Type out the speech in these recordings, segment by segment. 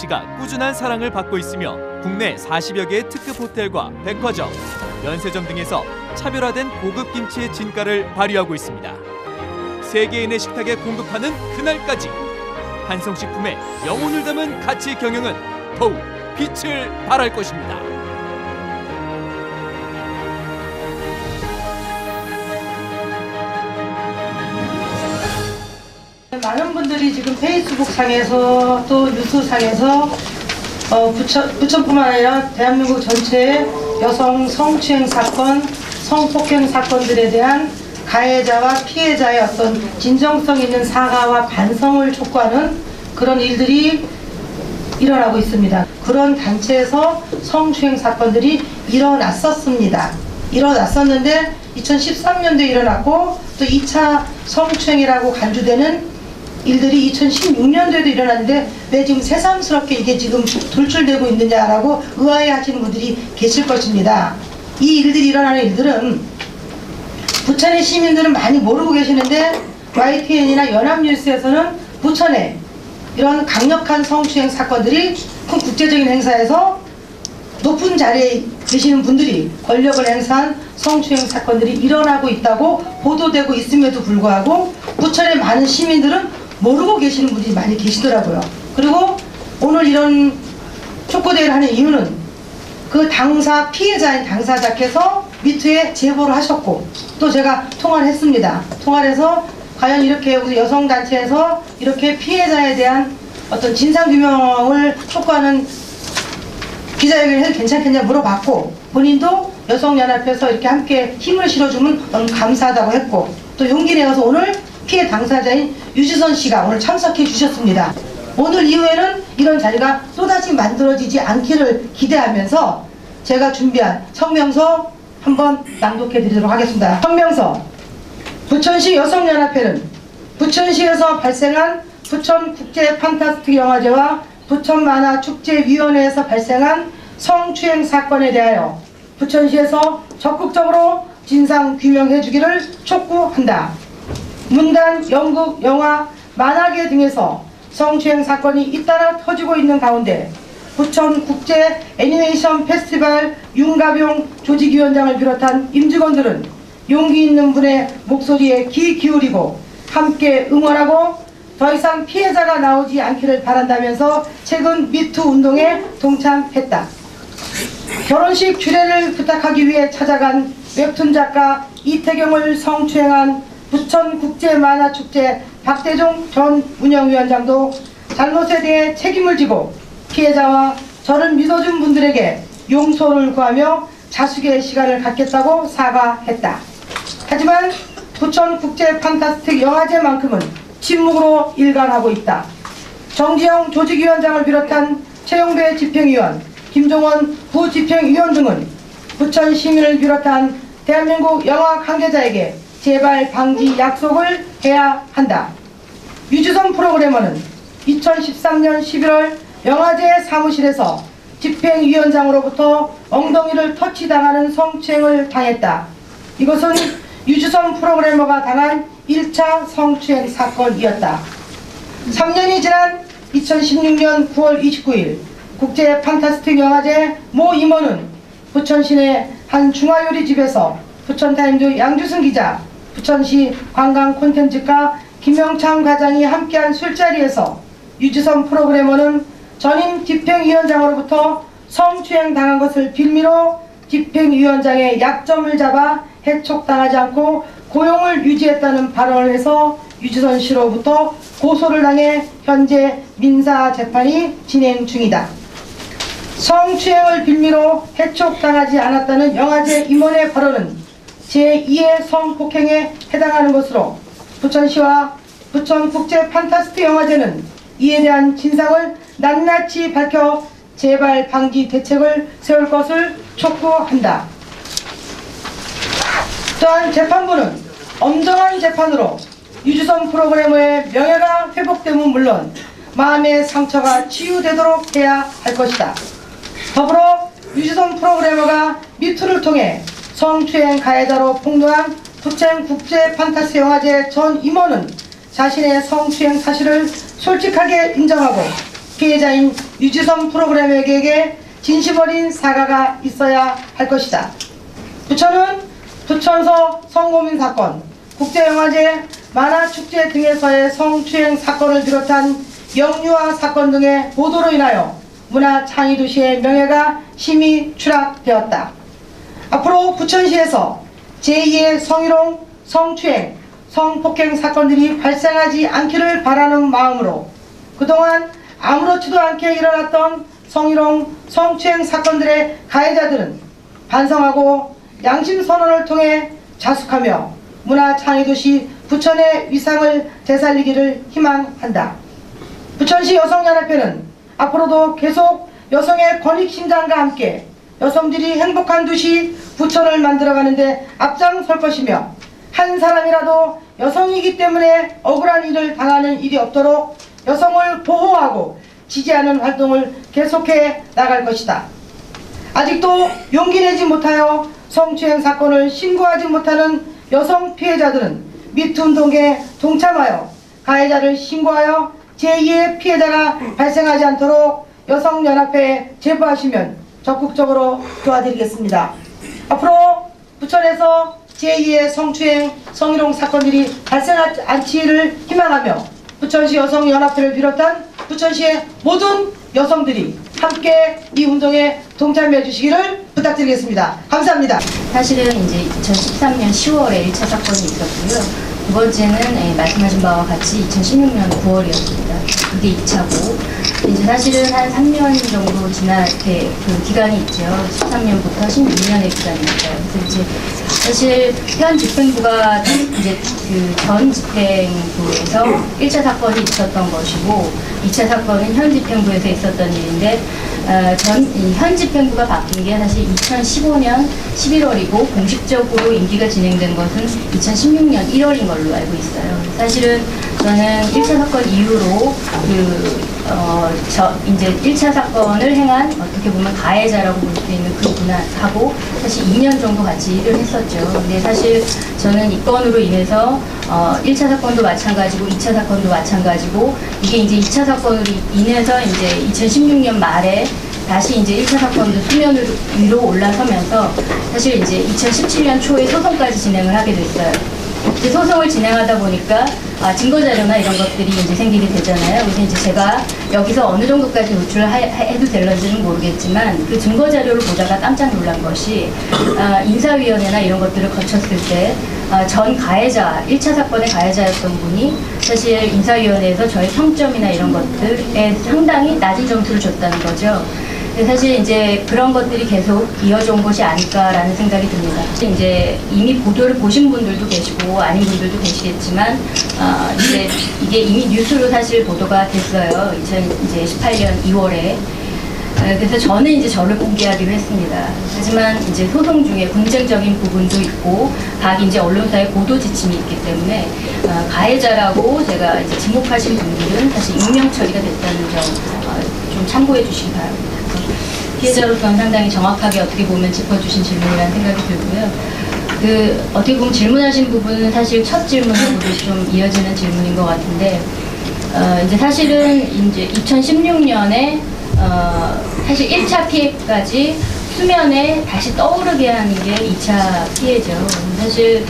씨가 꾸준한 사랑을 받고 있으며 국내 40여 개의 특급 호텔과 백화점, 면세점 등에서 차별화된 고급 김치의 진가를 발휘하고 있습니다. 세계인의 식탁에 공급하는 그날까지 한성식품의 영혼을 담은 가치 경영은 더욱 빛을 발할 것입니다. 많은 분들이 지금 페이스북 상에서 또 뉴스 상에서 부천뿐만 아니라 대한민국 전체의 여성 성추행 사건, 성폭행 사건들에 대한 가해자와 피해자의 어떤 진정성 있는 사과와 반성을 촉구하는 그런 일들이 일어나고 있습니다. 그런 단체에서 성추행 사건들이 일어났었습니다. 일어났었는데 2013년도에 일어났고 또 2차 성추행이라고 간주되는 일들이 2016년도에도 일어났는데 왜 지금 새삼스럽게 이게 지금 돌출되고 있느냐라고 의아해하시는 분들이 계실 것입니다. 이 일들이 일어나는 일들은 부천의 시민들은 많이 모르고 계시는데 YTN이나 연합뉴스에서는 부천에 이런 강력한 성추행 사건들이 큰 국제적인 행사에서 높은 자리에 계시는 분들이 권력을 행사한 성추행 사건들이 일어나고 있다고 보도되고 있음에도 불구하고 부천의 많은 시민들은 모르고 계시는 분들이 많이 계시더라고요. 그리고 오늘 이런 촉구대회를 하는 이유는 그 당사 피해자인 당사자께서 미투에 제보를 하셨고 또 제가 통화를 했습니다. 통화를 해서 과연 이렇게 우리 여성단체에서 이렇게 피해자에 대한 어떤 진상규명을 촉구하는 기자회견을 해도 괜찮겠냐 물어봤고 본인도 여성연합에서 이렇게 함께 힘을 실어주면 너무 감사하다고 했고 또 용기 내어서 오늘 피해 당사자인 유지선 씨가 오늘 참석해 주셨습니다. 오늘 이후에는 이런 자리가 또다시 만들어지지 않기를 기대하면서 제가 준비한 성명서 한번 낭독해 드리도록 하겠습니다. 성명서. 부천시 여성연합회는 부천시에서 발생한 부천국제 판타스틱 영화제와 부천만화축제위원회에서 발생한 성추행 사건에 대하여 부천시에서 적극적으로 진상 규명해 주기를 촉구한다. 문단, 연극, 영화, 만화계 등에서 성추행 사건이 잇따라 터지고 있는 가운데 부천국제 애니메이션 페스티벌 윤가병 조직위원장을 비롯한 임직원들은 용기 있는 분의 목소리에 귀 기울이고 함께 응원하고 더 이상 피해자가 나오지 않기를 바란다면서 최근 미투 운동에 동참했다. 결혼식 주례를 부탁하기 위해 찾아간 웹툰 작가 이태경을 성추행한 부천국제만화축제 박대종 전 운영위원장도 잘못에 대해 책임을 지고 피해자와 저를 믿어준 분들에게 용서를 구하며 자숙의 시간을 갖겠다고 사과했다. 하지만 부천국제 판타스틱 영화제만큼은 침묵으로 일관하고 있다. 정지영 조직위원장을 비롯한 최용배 집행위원, 김종원 부집행위원 등은 부천 시민을 비롯한 대한민국 영화 관계자에게 재발 방지 약속을 해야 한다. 유주선 프로그래머는 2013년 11월 영화제 사무실에서 집행위원장으로부터 엉덩이를 터치당하는 성추행을 당했다. 이것은 유주선 프로그래머가 당한 1차 성추행 사건이었다. 3년이 지난 2016년 9월 29일 국제 판타스틱 영화제 모 임원은 부천시내 한 중화요리집에서 부천타임즈 양주승 기자, 부천시 관광 콘텐츠과 김영창 과장이 함께한 술자리에서 유주선 프로그래머는 전임 집행위원장으로부터 성추행 당한 것을 빌미로 집행위원장의 약점을 잡아 해촉당하지 않고 고용을 유지했다는 발언을 해서 유주선 씨로부터 고소를 당해 현재 민사재판이 진행 중이다. 성추행을 빌미로 해촉당하지 않았다는 영화제 임원의 발언은 제2의 성폭행에 해당하는 것으로 부천시와 부천국제 판타스틱 영화제는 이에 대한 진상을 낱낱이 밝혀 재발 방지 대책을 세울 것을 촉구한다. 또한 재판부는 엄정한 재판으로 유주선 프로그래머의 명예가 회복됨은 물론 마음의 상처가 치유되도록 해야 할 것이다. 더불어 유주선 프로그래머가 미투를 통해 성추행 가해자로 폭로한 부천국제 판타스틱 영화제 전 임원은 자신의 성추행 사실을 솔직하게 인정하고 피해자인 유지선 프로그램에게 진심 어린 사과가 있어야 할 것이다. 부천은 부천서 성고민 사건, 국제영화제, 만화축제 등에서의 성추행 사건을 비롯한 영유아 사건 등의 보도로 인하여 문화창의도시의 명예가 심히 추락되었다. 앞으로 부천시에서 제2의 성희롱, 성추행, 성폭행 사건들이 발생하지 않기를 바라는 마음으로 그동안 아무렇지도 않게 일어났던 성희롱, 성추행 사건들의 가해자들은 반성하고 양심선언을 통해 자숙하며 문화창의도시 부천의 위상을 되살리기를 희망한다. 부천시 여성연합회는 앞으로도 계속 여성의 권익신장과 함께 여성들이 행복한 도시 부천을 만들어가는 데 앞장설 것이며 한 사람이라도 여성이기 때문에 억울한 일을 당하는 일이 없도록 여성을 보호하고 지지하는 활동을 계속해 나갈 것이다. 아직도 용기 내지 못하여 성추행 사건을 신고하지 못하는 여성 피해자들은 미투 운동에 동참하여 가해자를 신고하여 제2의 피해자가 발생하지 않도록 여성연합회에 제보하시면 적극적으로 도와드리겠습니다. 앞으로 부천에서 제2의 성추행, 성희롱 사건들이 발생하지 않기를 희망하며 부천시 여성연합회를 비롯한 부천시의 모든 여성들이 함께 이 운동에 동참해 주시기를 부탁드리겠습니다. 감사합니다. 사실은 이제 2013년 10월에 1차 사건이 있었고요. 두 번째는 말씀하신 바와 같이 2016년 9월이었습니다. 그게 2차고 이제 사실은 한 3년 정도 지나게 그 기간이 있죠. 13년부터 16년의 기간입니다. 그래서 이제 사실 현 집행부가 이제 그 전 집행부에서 1차 사건이 있었던 것이고 2차 사건은 현 집행부에서 있었던 일인데 현 집행부가 바뀐 게 사실 2015년 11월이고 공식적으로 임기가 진행된 것은 2016년 1월인 걸로 알고 있어요. 사실은 저는 1차 사건 이후로 이제 1차 사건을 행한 어떻게 보면 가해자라고 볼 수 있는 그분하고 사실 2년 정도 같이 일을 했었죠. 근데 사실 저는 이 건으로 인해서 1차 사건도 마찬가지고 2차 사건도 마찬가지고 이게 이제 2차 사건으로 인해서 이제 2016년 말에 다시 이제 1차 사건도 수면 위로 올라서면서 사실 이제 2017년 초에 소송까지 진행을 하게 됐어요. 이제 소송을 진행하다 보니까 증거자료나 이런 것들이 이제 생기게 되잖아요. 그래서 이제 제가 여기서 어느 정도까지 노출을 해도 될런지는 모르겠지만 그 증거자료를 보다가 깜짝 놀란 것이 인사위원회나 이런 것들을 거쳤을 때 전 가해자, 1차 사건의 가해자였던 분이 사실 인사위원회에서 저의 평점이나 이런 것들에 상당히 낮은 점수를 줬다는 거죠. 사실 이제 그런 것들이 계속 이어져 온 것이 아닐까라는 생각이 듭니다. 이제 이미 보도를 보신 분들도 계시고 아닌 분들도 계시겠지만 이제 이게 이미 뉴스로 사실 보도가 됐어요. 2018년 2월에. 그래서 저는 이제 저를 공개하기로 했습니다. 하지만 이제 소송 중에 분쟁적인 부분도 있고 각 이제 언론사의 보도 지침이 있기 때문에 가해자라고 제가 이제 지목하신 분들은 사실 익명 처리가 됐다는 점 좀 참고해 주시기 바랍니다. 피해자로서는 상당히 정확하게 어떻게 보면 짚어주신 질문이라는 생각이 들고요. 어떻게 보면 질문하신 부분은 사실 첫 질문하고도 좀 이어지는 질문인 것 같은데, 이제 사실은 이제 2016년에 사실 1차 피해까지 수면에 다시 떠오르게 하는 게 2차 피해죠. 사실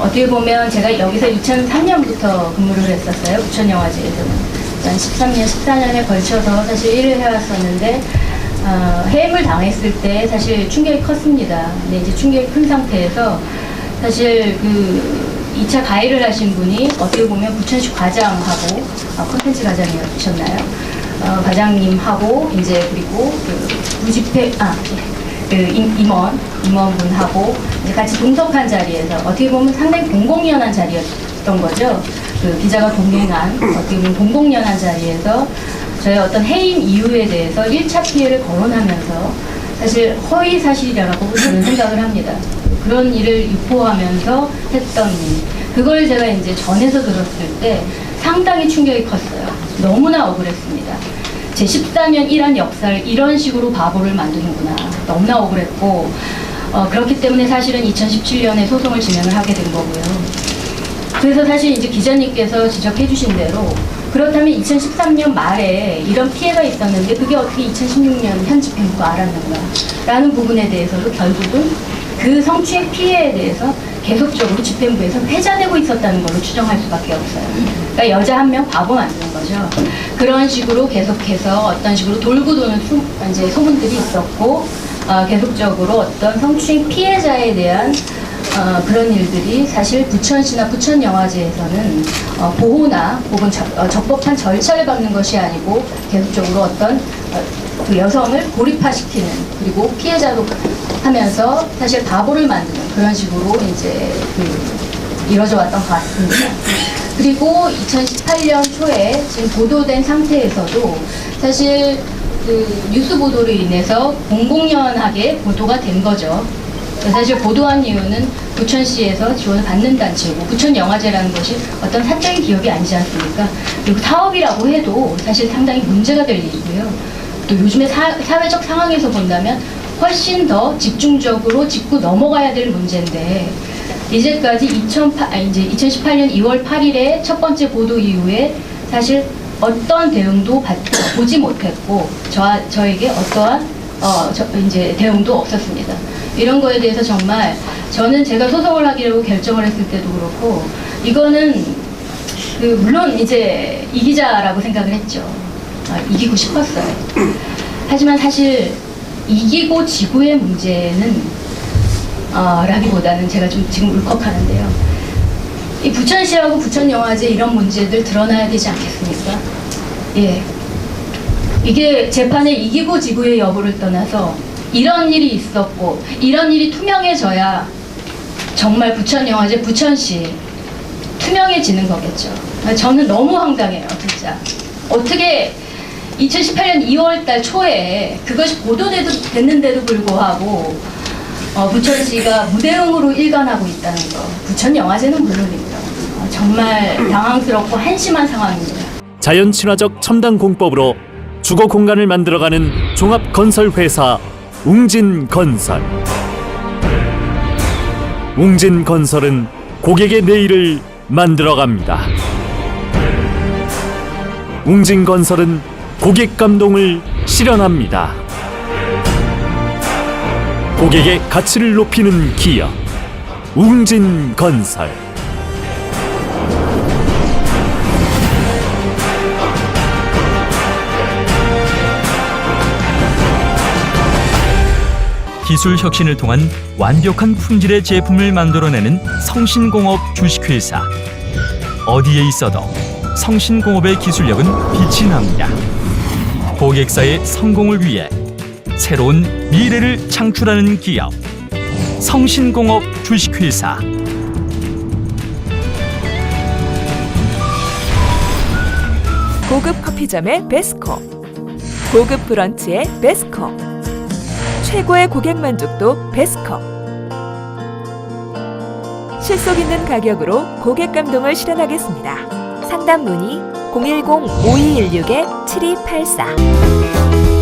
어떻게 보면 제가 여기서 2003년부터 근무를 했었어요. 부천영화제에서는. 13년, 14년에 걸쳐서 사실 일을 해왔었는데 해임을 당했을 때 사실 충격이 컸습니다. 근데 이제 충격이 큰 상태에서 사실 2차 가해를 하신 분이 어떻게 보면 부천시 과장하고 콘텐츠 과장이셨나요? 과장님하고 이제 그리고 임원분하고 이제 같이 동석한 자리에서 어떻게 보면 상당히 공공연한 자리였던 거죠. 기자가 동행한 어떻게 보면 공공연한 자리에서 저의 어떤 해임 이유에 대해서 1차 피해를 거론하면서 사실 허위 사실이라고 저는 생각을 합니다. 그런 일을 유포하면서 했던 일. 그걸 제가 이제 전해서 들었을 때 상당히 충격이 컸어요. 너무나 억울했습니다. 제 14년 일한 역사를 이런 식으로 바보를 만드는구나. 너무나 억울했고 그렇기 때문에 사실은 2017년에 소송을 진행을 하게 된 거고요. 그래서 사실 이제 기자님께서 지적해 주신 대로 그렇다면 2013년 말에 이런 피해가 있었는데 그게 어떻게 2016년 현 집행부가 알았는가 라는 부분에 대해서도 결국은 그 성추행 피해에 대해서 계속적으로 집행부에서 회자되고 있었다는 걸로 추정할 수밖에 없어요. 그러니까 여자 한 명 바보 만드는 거죠. 그런 식으로 계속해서 어떤 식으로 돌고 도는 이제 소문들이 있었고 계속적으로 어떤 성추행 피해자에 대한 그런 일들이 사실 부천시나 부천영화제에서는 보호나 혹은 적법한 절차를 밟는 것이 아니고 계속적으로 어떤 그 여성을 고립화시키는 그리고 피해자로 하면서 사실 바보를 만드는 그런 식으로 이제 이루어져 왔던 것 같습니다. 그리고 2018년 초에 지금 보도된 상태에서도 사실 그 뉴스 보도로 인해서 공공연하게 보도가 된 거죠. 사실 보도한 이유는 부천시에서 지원을 받는 단체고 부천영화제라는 것이 어떤 사적인 기업이 아니지 않습니까? 그리고 사업이라고 해도 사실 상당히 문제가 될 일이고요. 또 요즘의 사회적 상황에서 본다면 훨씬 더 집중적으로 짚고 넘어가야 될 문제인데 이제까지 2018년 2월 8일에 첫 번째 보도 이후에 사실 어떤 대응도 보지 못했고 저에게 어떠한 이제 대응도 없었습니다. 이런 거에 대해서 정말 저는 제가 소송을 하기로 결정을 했을 때도 그렇고 이거는 물론 이제 이기자라고 생각을 했죠. 이기고 싶었어요. 하지만 사실 이기고 지고의 문제는 라기보다는 제가 좀 지금 울컥하는데요. 이 부천시하고 부천영화제 이런 문제들 드러나야 되지 않겠습니까? 예. 이게 재판에 이기고 지고의 여부를 떠나서 이런 일이 있었고 이런 일이 투명해져야 정말 부천영화제 부천시 투명해지는 거겠죠. 저는 너무 황당해요, 진짜. 어떻게 2018년 2월달 초에 그것이 보도됐는데도 불구하고 부천시가 무대응으로 일관하고 있다는 거. 부천영화제는 물론이고요. 정말 당황스럽고 한심한 상황입니다. 자연 친화적 첨단 공법으로 주거 공간을 만들어가는 종합 건설 회사 웅진건설. 웅진건설은 고객의 내일을 만들어갑니다. 웅진건설은 고객 감동을 실현합니다. 고객의 가치를 높이는 기업 웅진건설. 기술 혁신을 통한 완벽한 품질의 제품을 만들어내는 성신공업 주식회사. 어디에 있어도 성신공업의 기술력은 빛이 납니다. 고객사의 성공을 위해 새로운 미래를 창출하는 기업 성신공업 주식회사. 고급 커피점의 베스코, 고급 브런치의 베스코, 최고의 고객 만족도 베스코. 실속 있는 가격으로 고객 감동을 실현하겠습니다. 상담 문의 010-5216-7284.